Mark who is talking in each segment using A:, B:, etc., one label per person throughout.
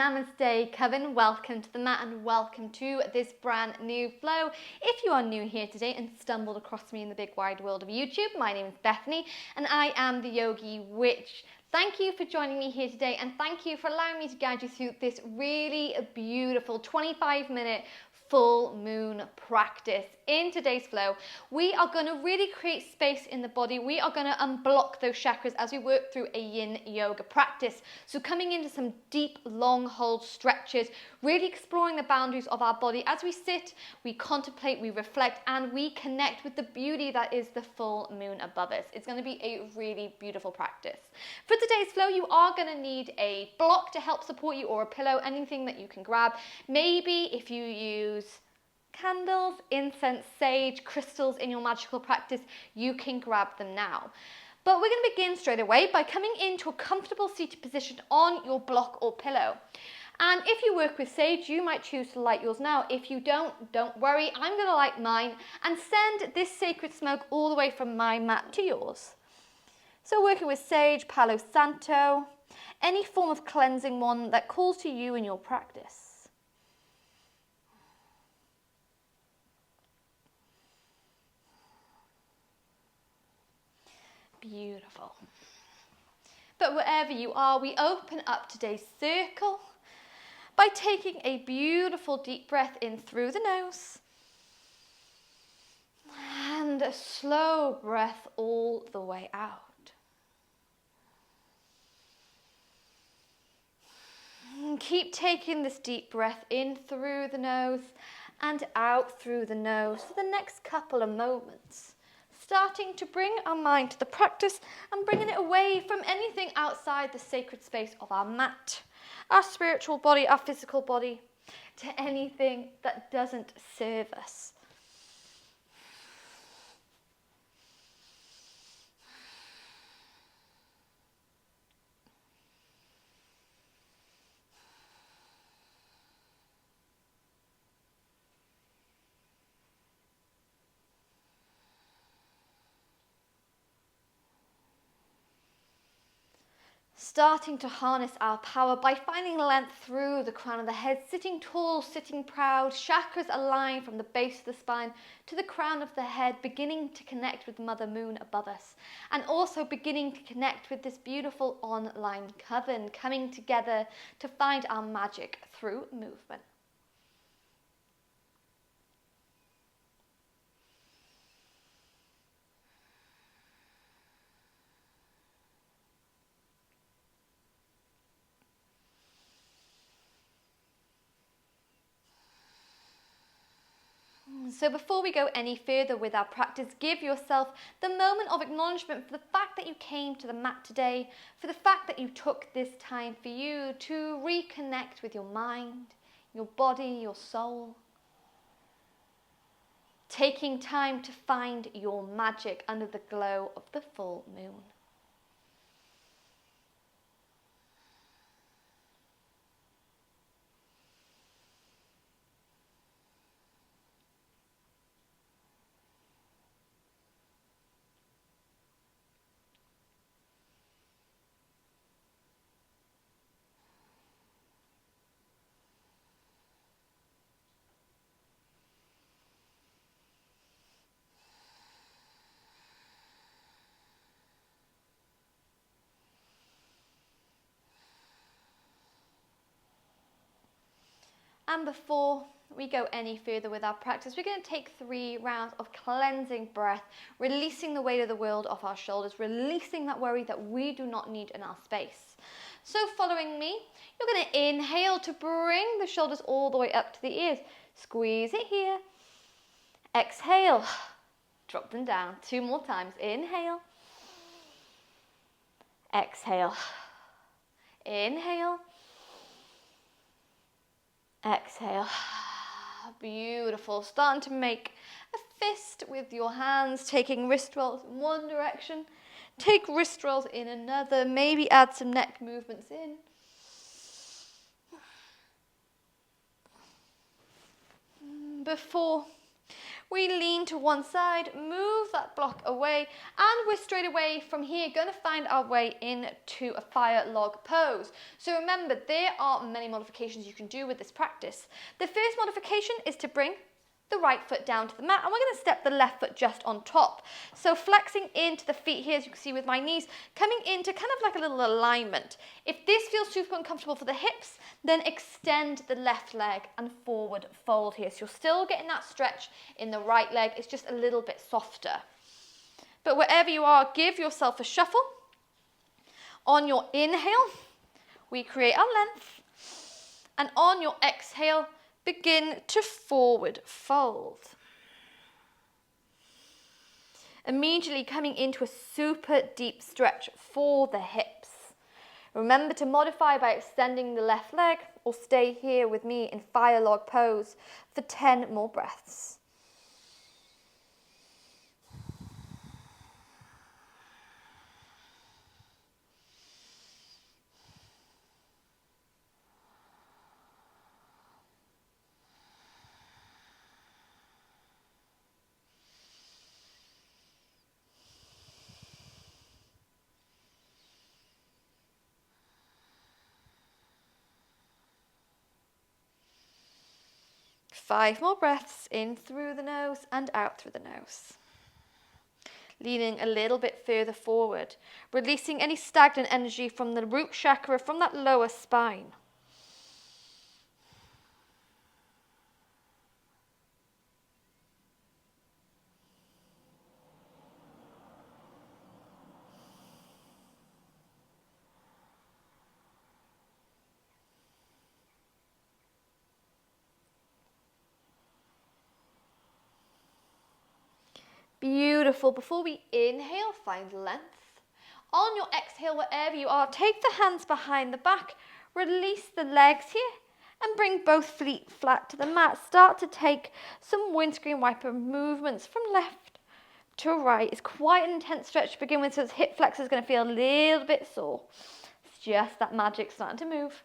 A: Namaste, Coven. Welcome to the mat and welcome to this brand new flow. If you are new here today and stumbled across me in the big wide world of YouTube, my name is Bethany and I am the Yogi Witch. Thank you for joining me here today and thank you for allowing me to guide you through this really beautiful 25-minute full moon practice. In today's flow, we are going to really create space in the body. We are going to unblock those chakras as we work through a yin yoga practice. So coming into some deep, long hold stretches, really exploring the boundaries of our body as we sit, we contemplate, we reflect, and we connect with the beauty that is the full moon above us. It's going to be a really beautiful practice. For today's flow, you are going to need a block to help support you or a pillow, anything that you can grab. Maybe if you use candles, incense, sage, crystals in your magical practice, you can grab them now. But we're going to begin straight away by coming into a comfortable seated position on your block or pillow. And if you work with sage, you might choose to light yours now. If you don't worry, I'm going to light mine and send this sacred smoke all the way from my mat to yours. So working with sage, Palo Santo, any form of cleansing one that calls to you in your practice. Beautiful. But wherever you are, we open up today's circle by taking a beautiful deep breath in through the nose and a slow breath all the way out. And keep taking this deep breath in through the nose and out through the nose for the next couple of moments. Starting to bring our mind to the practice and bringing it away from anything outside the sacred space of our mat, our spiritual body, our physical body, to anything that doesn't serve us. Starting to harness our power by finding length through the crown of the head, sitting tall, sitting proud, chakras aligned from the base of the spine to the crown of the head, beginning to connect with Mother Moon above us, and also beginning to connect with this beautiful online coven, coming together to find our magic through movement. So before we go any further with our practice, give yourself the moment of acknowledgement for the fact that you came to the mat today, for the fact that you took this time for you to reconnect with your mind, your body, your soul. Taking time to find your magic under the glow of the full moon. And before we go any further with our practice, we're going to take 3 rounds of cleansing breath, releasing the weight of the world off our shoulders, releasing that worry that we do not need in our space. So following me, you're going to inhale to bring the shoulders all the way up to the ears. Squeeze it here. Exhale. Drop them down. 2 more times. Inhale. Exhale. Inhale. Exhale. Beautiful. Starting to make a fist with your hands, taking wrist rolls in one direction, take wrist rolls in another, maybe add some neck movements in. Before We lean to one side, move that block away, and we're straight away from here going to find our way into a fire log pose. So remember, there are many modifications you can do with this practice. The first modification is to bring the right foot down to the mat, and we're going to step the left foot just on top. So flexing into the feet here, as you can see with my knees, coming into kind of like a little alignment. If this feels super uncomfortable for the hips, then extend the left leg and forward fold here. So you're still getting that stretch in the right leg, it's just a little bit softer. But wherever you are, give yourself a shuffle. On your inhale, we create our length, and on your exhale, begin to forward fold. Immediately coming into a super deep stretch for the hips. Remember to modify by extending the left leg, or stay here with me in fire log pose for 10 more breaths. Five more breaths, in through the nose and out through the nose. Leaning a little bit further forward, releasing any stagnant energy from the root chakra, from that lower spine. Beautiful. Before we inhale, find length. On your exhale, wherever you are, take the hands behind the back, release the legs here, and bring both feet flat to the mat. Start to take some windscreen wiper movements from left to right. It's quite an intense stretch to begin with, so this hip flexor is going to feel a little bit sore. It's just that magic starting to move.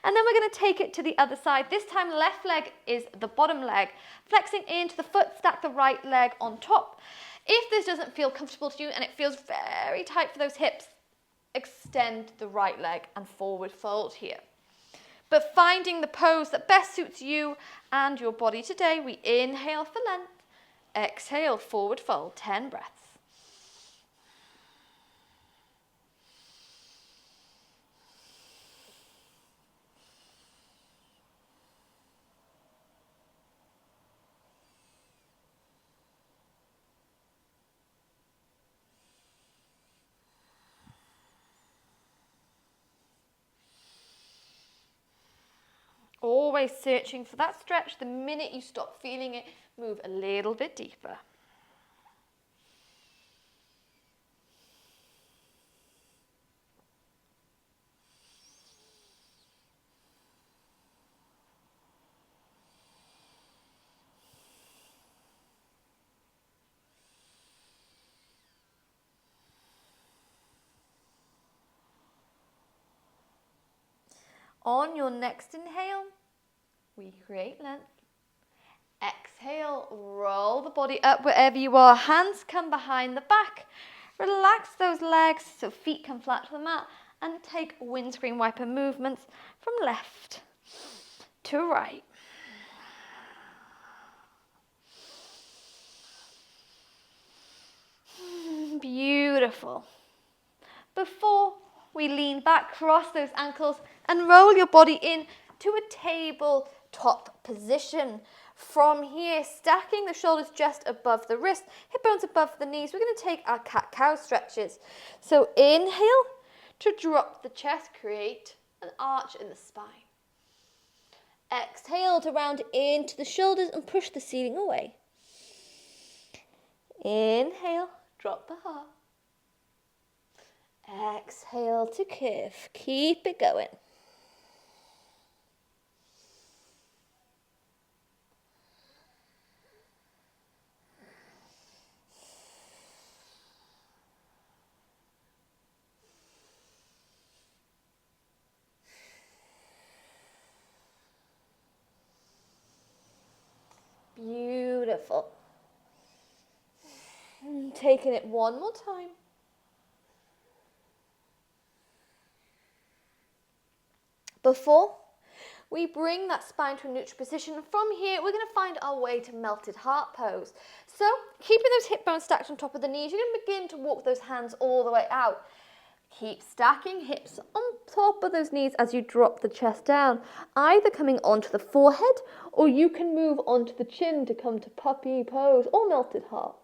A: And then we're going to take it to the other side. This time, left leg is the bottom leg. Flexing into the foot, stack the right leg on top. If this doesn't feel comfortable to you and it feels very tight for those hips, extend the right leg and forward fold here. But finding the pose that best suits you and your body today, we inhale for length, exhale, forward fold, 10 breaths. Always searching for that stretch. The minute you stop feeling it, move a little bit deeper. On your next inhale, we create length. Exhale, roll the body up wherever you are. Hands come behind the back. Relax those legs so feet come flat to the mat, and take windscreen wiper movements from left to right. Beautiful. Before we lean back, cross those ankles and roll your body in to a tabletop position. From here, stacking the shoulders just above the wrist, hip bones above the knees, we're going to take our cat-cow stretches. So inhale to drop the chest, create an arch in the spine. Exhale to round into the shoulders and push the ceiling away. Inhale, drop the heart. Exhale to curve. Keep it going. Beautiful. Beautiful. Taking it one more time. Before we bring that spine to a neutral position, from here we're going to find our way to melted heart pose. So keeping those hip bones stacked on top of the knees, you're going to begin to walk those hands all the way out. Keep stacking hips on top of those knees as you drop the chest down, either coming onto the forehead, or you can move onto the chin to come to puppy pose or melted heart.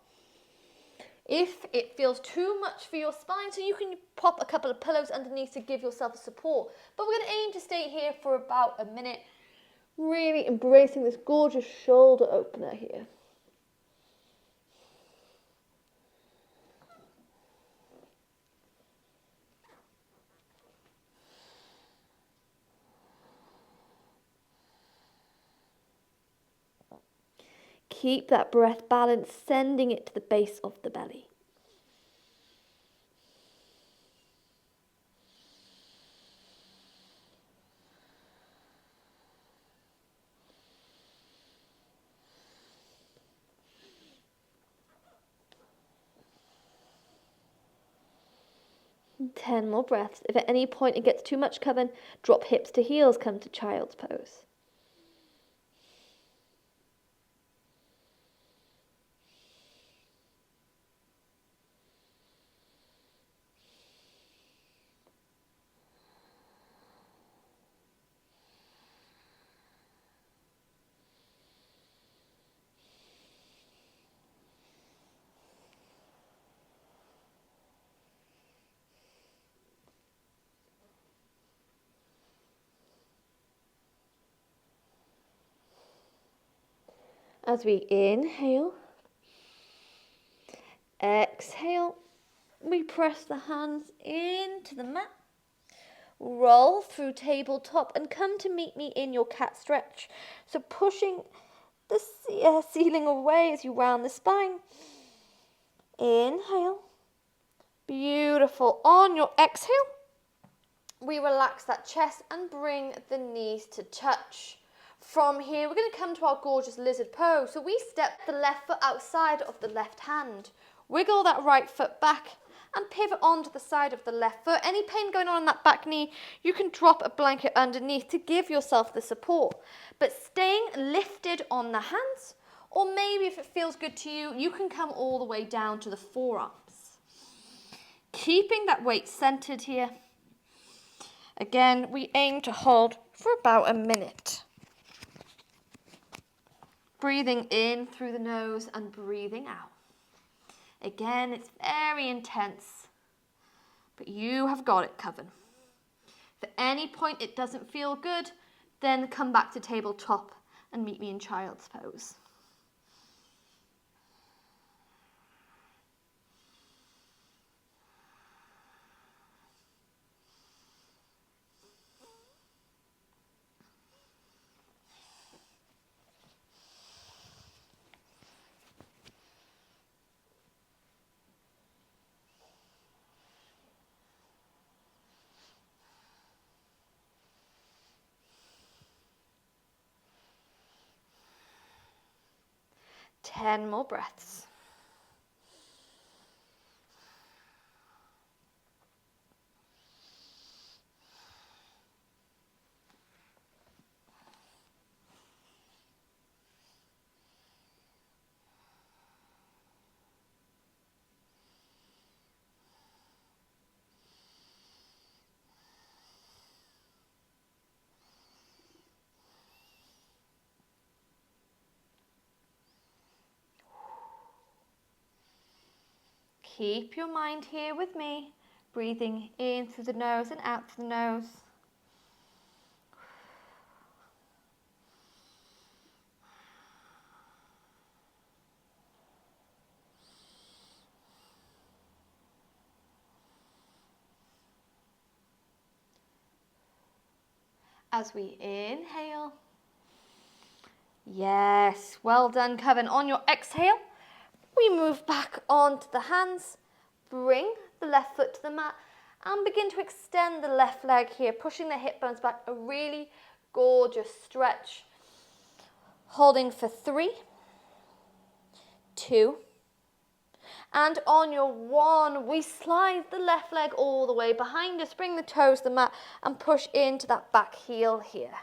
A: If it feels too much for your spine, so you can pop a couple of pillows underneath to give yourself a support. But we're going to aim to stay here for about a minute, really embracing this gorgeous shoulder opener here. Keep that breath balanced, sending it to the base of the belly. And 10 more breaths. If at any point it gets too much coven, drop hips to heels, come to child's pose. As we inhale, exhale, we press the hands into the mat, roll through tabletop and come to meet me in your cat stretch. So pushing the ceiling away as you round the spine. Inhale, beautiful. On your exhale, we relax that chest and bring the knees to touch. From here, we're going to come to our gorgeous lizard pose. So we step the left foot outside of the left hand. Wiggle that right foot back and pivot onto the side of the left foot. Any pain going on in that back knee, you can drop a blanket underneath to give yourself the support. But staying lifted on the hands, or maybe if it feels good to you, you can come all the way down to the forearms. Keeping that weight centered here. Again, we aim to hold for about a minute. Breathing in through the nose and breathing out. Again, it's very intense, but you have got it covered. If at any point it doesn't feel good, then come back to tabletop and meet me in child's pose. Ten more breaths. Keep your mind here with me, breathing in through the nose and out through the nose. As we inhale. Yes, well done, Coven. On your exhale, we move back onto the hands, bring the left foot to the mat and begin to extend the left leg here, pushing the hip bones back, a really gorgeous stretch. Holding for 3, 2. And on your 1, we slide the left leg all the way behind us, bring the toes to the mat and push into that back heel here.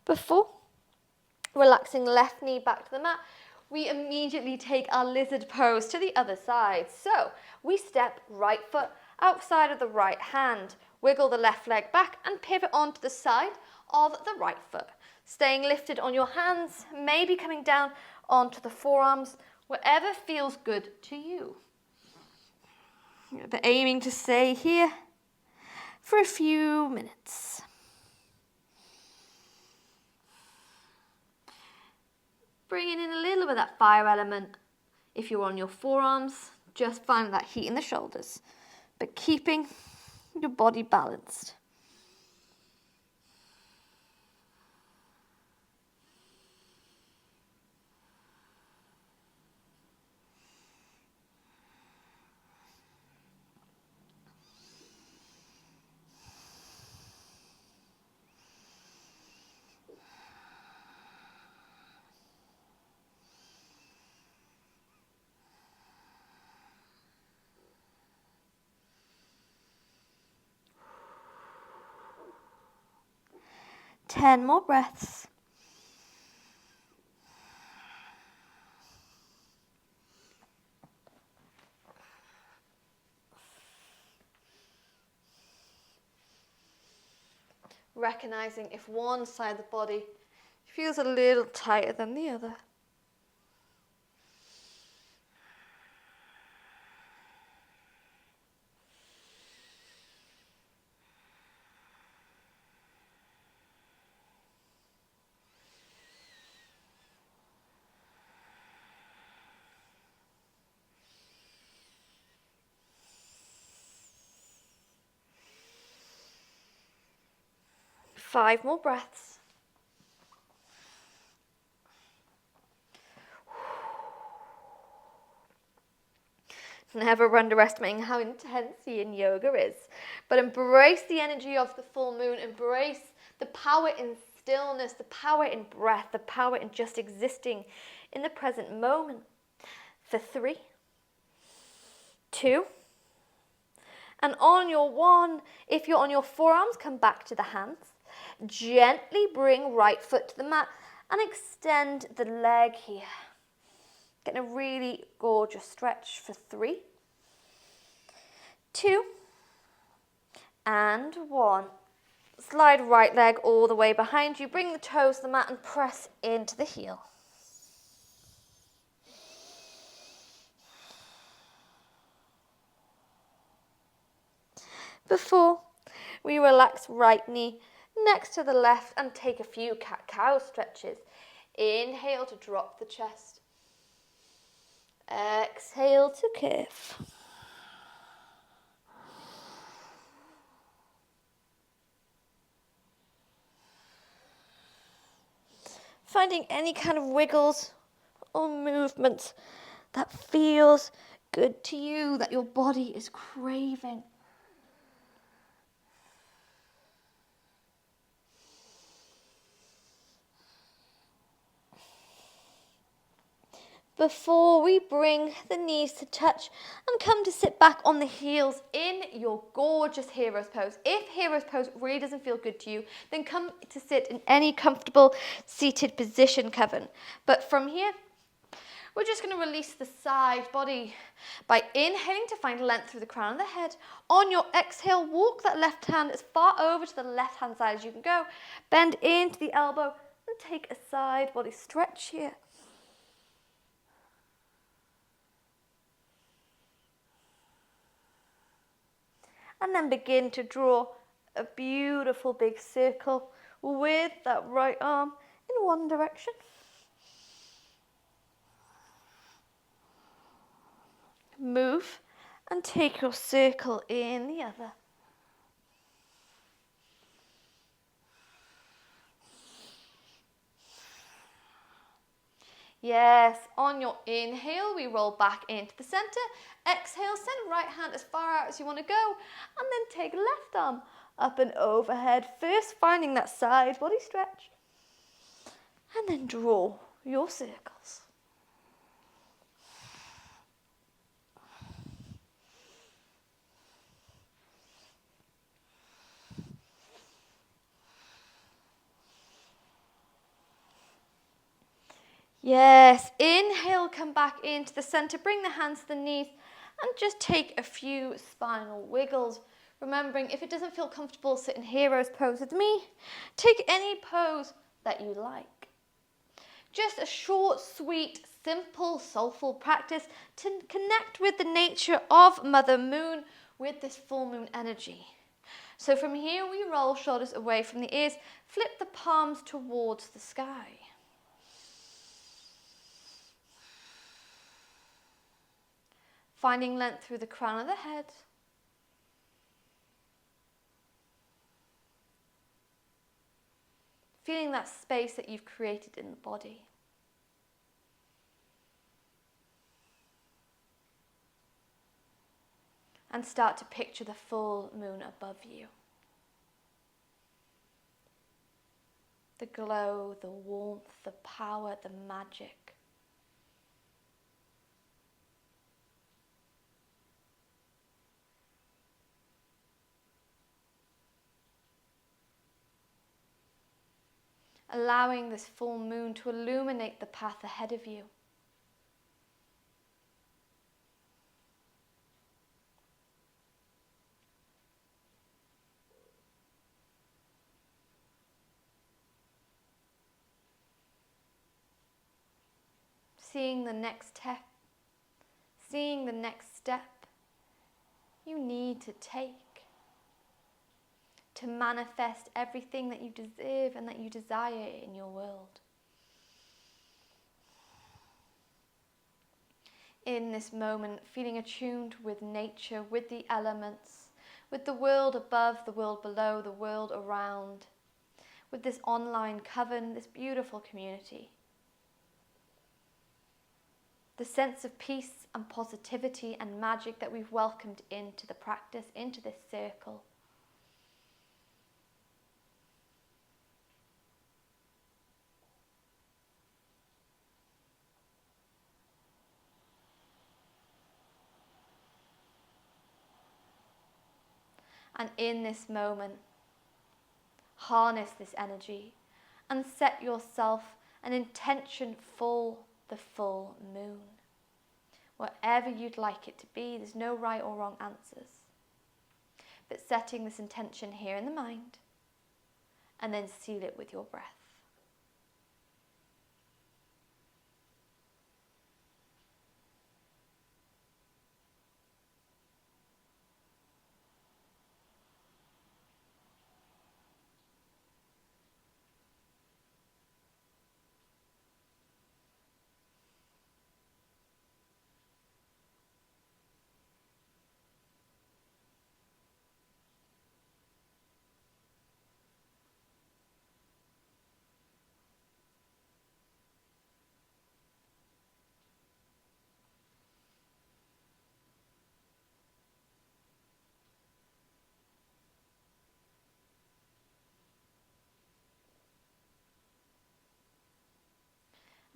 A: Before relaxing left knee back to the mat, we immediately take our lizard pose to the other side. So we step right foot outside of the right hand, wiggle the left leg back and pivot onto the side of the right foot. Staying lifted on your hands, maybe coming down onto the forearms, wherever feels good to you. But aiming to stay here for a few minutes. Bringing in a little bit of that fire element. If you're on your forearms, just find that heat in the shoulders, but keeping your body balanced. Ten more breaths. Recognizing if one side of the body feels a little tighter than the other. Five more breaths. Never underestimating how intense yin yoga is, but embrace the energy of the full moon, embrace the power in stillness, the power in breath, the power in just existing in the present moment. For 3, 2, and on your 1, if you're on your forearms, come back to the hands. Gently bring right foot to the mat and extend the leg here. Getting a really gorgeous stretch for 3, 2, and 1. Slide right leg all the way behind you. Bring the toes to the mat and press into the heel. Before we relax right knee next to the left and take a few cat-cow stretches. Inhale to drop the chest. Exhale to curve. Finding any kind of wiggles or movement that feels good to you, that your body is craving. Before we bring the knees to touch and come to sit back on the heels in your gorgeous hero's pose. If hero's pose really doesn't feel good to you, then come to sit in any comfortable seated position, Coven. But from here, we're just going to release the side body by inhaling to find length through the crown of the head. On your exhale, walk that left hand as far over to the left hand side as you can go. Bend into the elbow and take a side body stretch here. And then begin to draw a beautiful big circle with that right arm in one direction. Move and take your circle in the other. Yes, on your inhale, we roll back into the center. Exhale, send right hand as far out as you want to go. And then take left arm up and overhead. First finding that side body stretch. And then draw your circles. Yes, inhale, come back into the center, bring the hands to the knees and just take a few spinal wiggles. Remembering, if it doesn't feel comfortable, sit in hero's pose with me. Take any pose that you like. Just a short, sweet, simple, soulful practice to connect with the nature of Mother Moon with this full moon energy. So from here, we roll shoulders away from the ears, flip the palms towards the sky. Finding length through the crown of the head. Feeling that space that you've created in the body. And start to picture the full moon above you. The glow, the warmth, the power, the magic. Allowing this full moon to illuminate the path ahead of you. Seeing the next step you need to take to manifest everything that you deserve and that you desire in your world. In this moment, feeling attuned with nature, with the elements, with the world above, the world below, the world around, with this online coven, this beautiful community. The sense of peace and positivity and magic that we've welcomed into the practice, into this circle. And in this moment, harness this energy and set yourself an intention for the full moon. Whatever you'd like it to be, there's no right or wrong answers. But setting this intention here in the mind and then seal it with your breath.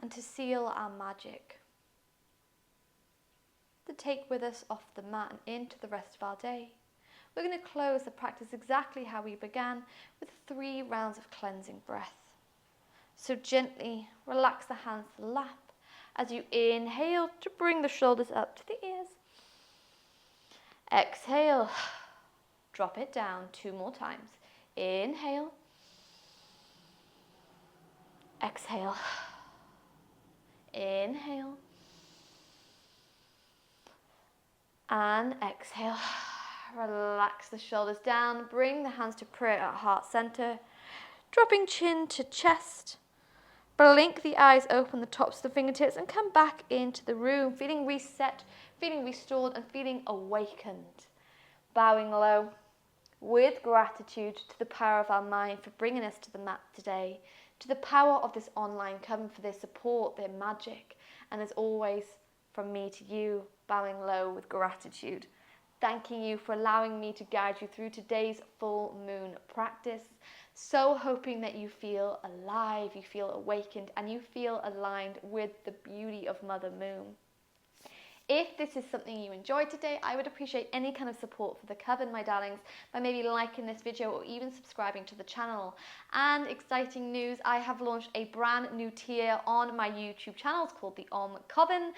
A: And to seal our magic, to take with us off the mat and into the rest of our day, we're going to close the practice exactly how we began, with 3 rounds of cleansing breath. So gently relax the hands to the lap as you inhale to bring the shoulders up to the ears. Exhale, drop it down 2 more times. Inhale, exhale. Inhale and exhale. Relax the shoulders down, bring the hands to prayer at heart center, dropping chin to chest. Blink the eyes, open the tops of the fingertips and come back into the room, feeling reset, feeling restored and feeling awakened. Bowing low with gratitude to the power of our mind for bringing us to the mat today, to the power of this online coven for their support, their magic, and as always, from me to you, bowing low with gratitude. thanking you for allowing me to guide you through today's full moon practice. So hoping that you feel alive, you feel awakened, and you feel aligned with the beauty of Mother Moon. If this is something you enjoyed today, I would appreciate any kind of support for the Coven, my darlings, by maybe liking this video or even subscribing to the channel. And exciting news, I have launched a brand new tier on my YouTube channel. It's called the Coven.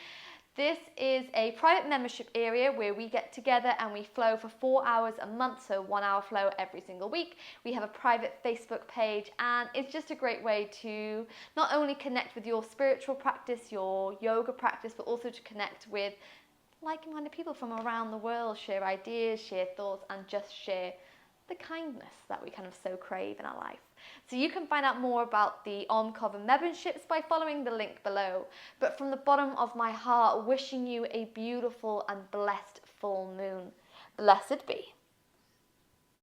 A: This is a private membership area where we get together and we flow for 4 hours a month, so 1 hour flow every single week. We have a private Facebook page, and it's just a great way to not only connect with your spiritual practice, your yoga practice, but also to connect with like-minded people from around the world, share ideas, share thoughts, and just share the kindness that we kind of so crave in our life. So you can find out more about the Coven memberships by following the link below. But from the bottom of my heart, wishing you a beautiful and blessed full moon. Blessed be.